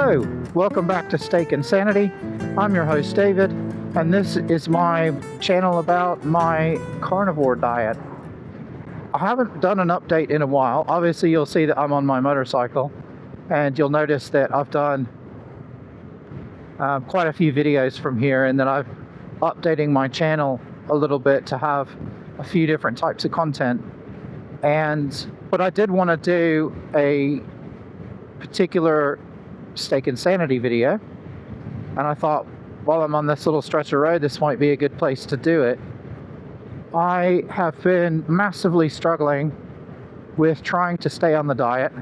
Hello, welcome back to Steak and Sanity. I'm your host David, and this is my channel about my carnivore diet. I haven't done an update in a while. Obviously you'll see that I'm on my motorcycle, and you'll notice that I've done quite a few videos from here, and that I'm updating my channel a little bit to have a few different types of content. But I did want to do a particular Steak and Sanity video, and I thought while I'm on this little stretch of road, this might be a good place to do it. I have been massively struggling with trying to stay on the diet.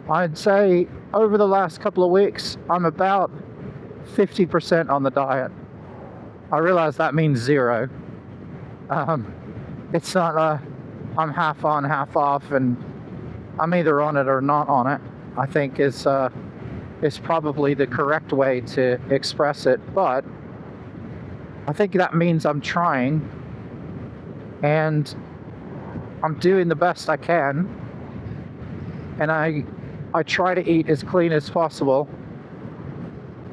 I'd say over the last couple of weeks, I'm about 50% on the diet. I realize that means zero. It's not I'm half on, half off, and I'm either on it or not on it, I think is probably the correct way to express it. But I think that means I'm trying, and I'm doing the best I can, and I try to eat as clean as possible,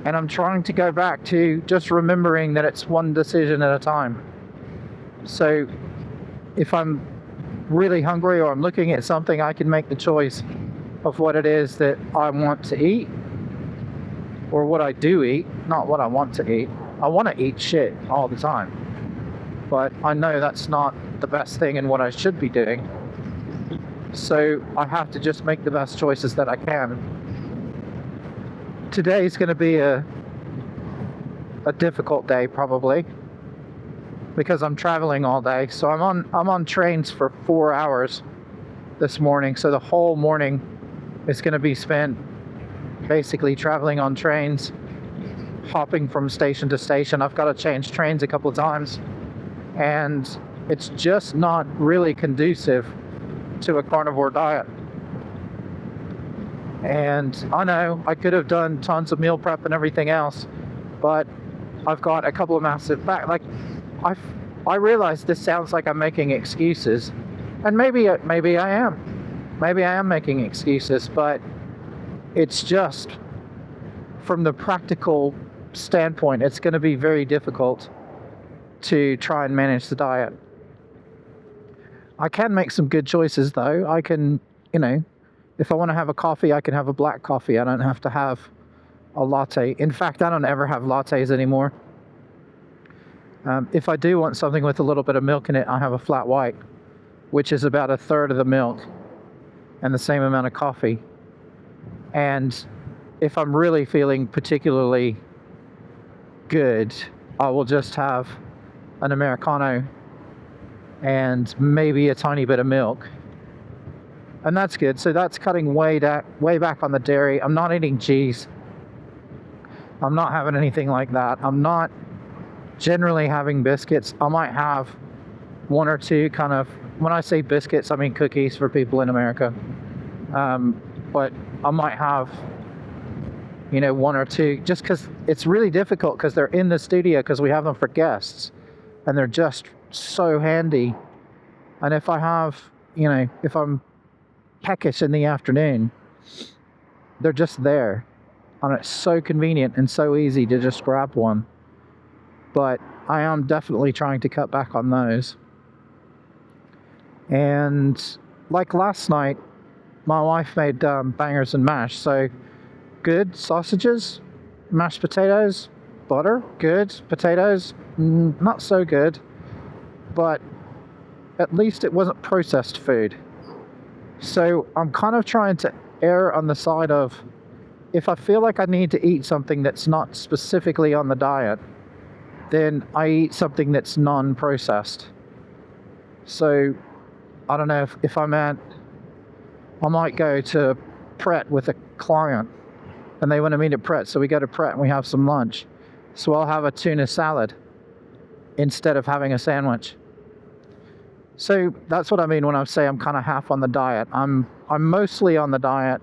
and I'm trying to go back to just remembering that it's one decision at a time. So if I'm really hungry or I'm looking at something, I can make the choice of what it is that I want to eat, or what I do eat, not what I want to eat. I want to eat shit all the time, but I know that's not the best thing and what I should be doing. So I have to just make the best choices that I can. Today's going to be a difficult day probably, because I'm traveling all day. So I'm on trains for 4 hours this morning. So the whole morning is going to be spent basically traveling on trains, hopping from station to station. I've got to change trains a couple of times, and it's just not really conducive to a carnivore diet. And I know I could have done tons of meal prep and everything else, but I've got a couple of massive I realize this sounds like I'm making excuses, and maybe I am. Maybe I am making excuses, but it's just from the practical standpoint, it's going to be very difficult to try and manage the diet. I can make some good choices though. I can, if I want to have a coffee, I can have a black coffee. I don't have to have a latte. In fact, I don't ever have lattes anymore. If I do want something with a little bit of milk in it, I have a flat white, which is about a third of the milk and the same amount of coffee. And if I'm really feeling particularly good, I will just have an Americano and maybe a tiny bit of milk. And that's good. So that's cutting way back on the dairy. I'm not eating cheese. I'm not having anything like that. I'm not generally having biscuits. I might have one or two kind of, when I say biscuits, I mean cookies for people in America. But I might have, one or two, just because it's really difficult, because they're in the studio, because we have them for guests, and they're just so handy. And if I have, if I'm peckish in the afternoon, they're just there, and it's so convenient and so easy to just grab one. But I am definitely trying to cut back on those. And like last night, my wife made bangers and mash. So good sausages, mashed potatoes, butter, good. Potatoes, not so good. But at least it wasn't processed food. So I'm kind of trying to err on the side of, if I feel like I need to eat something that's not specifically on the diet, then I eat something that's non-processed. So I don't know if I might go to Pret with a client, and they want to meet at Pret, so we go to Pret and we have some lunch. So I'll have a tuna salad instead of having a sandwich. So that's what I mean when I say I'm kind of half on the diet. I'm mostly on the diet.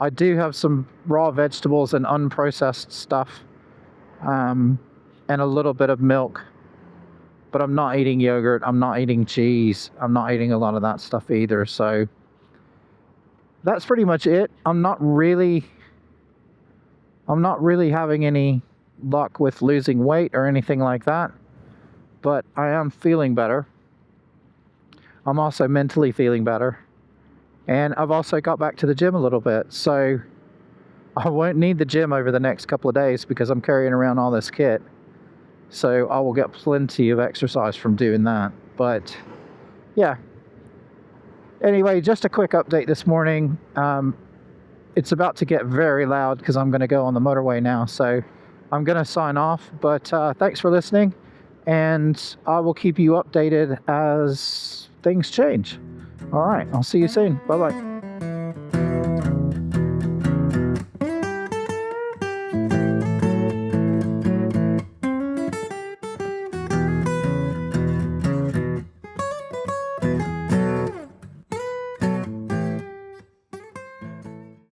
I do have some raw vegetables and unprocessed stuff, and a little bit of milk. But I'm not eating yogurt, I'm not eating cheese, I'm not eating a lot of that stuff either. So that's pretty much it. I'm not really I'm not really having any luck with losing weight or anything like that, but I am feeling better. I'm also mentally feeling better. And I've also got back to the gym a little bit. So I won't need the gym over the next couple of days because I'm carrying around all this kit. So I will get plenty of exercise from doing that. But yeah. Anyway, just a quick update this morning. It's about to get very loud because I'm going to go on the motorway now. So I'm going to sign off. But thanks for listening. And I will keep you updated as things change. All right. I'll see you soon. Bye-bye.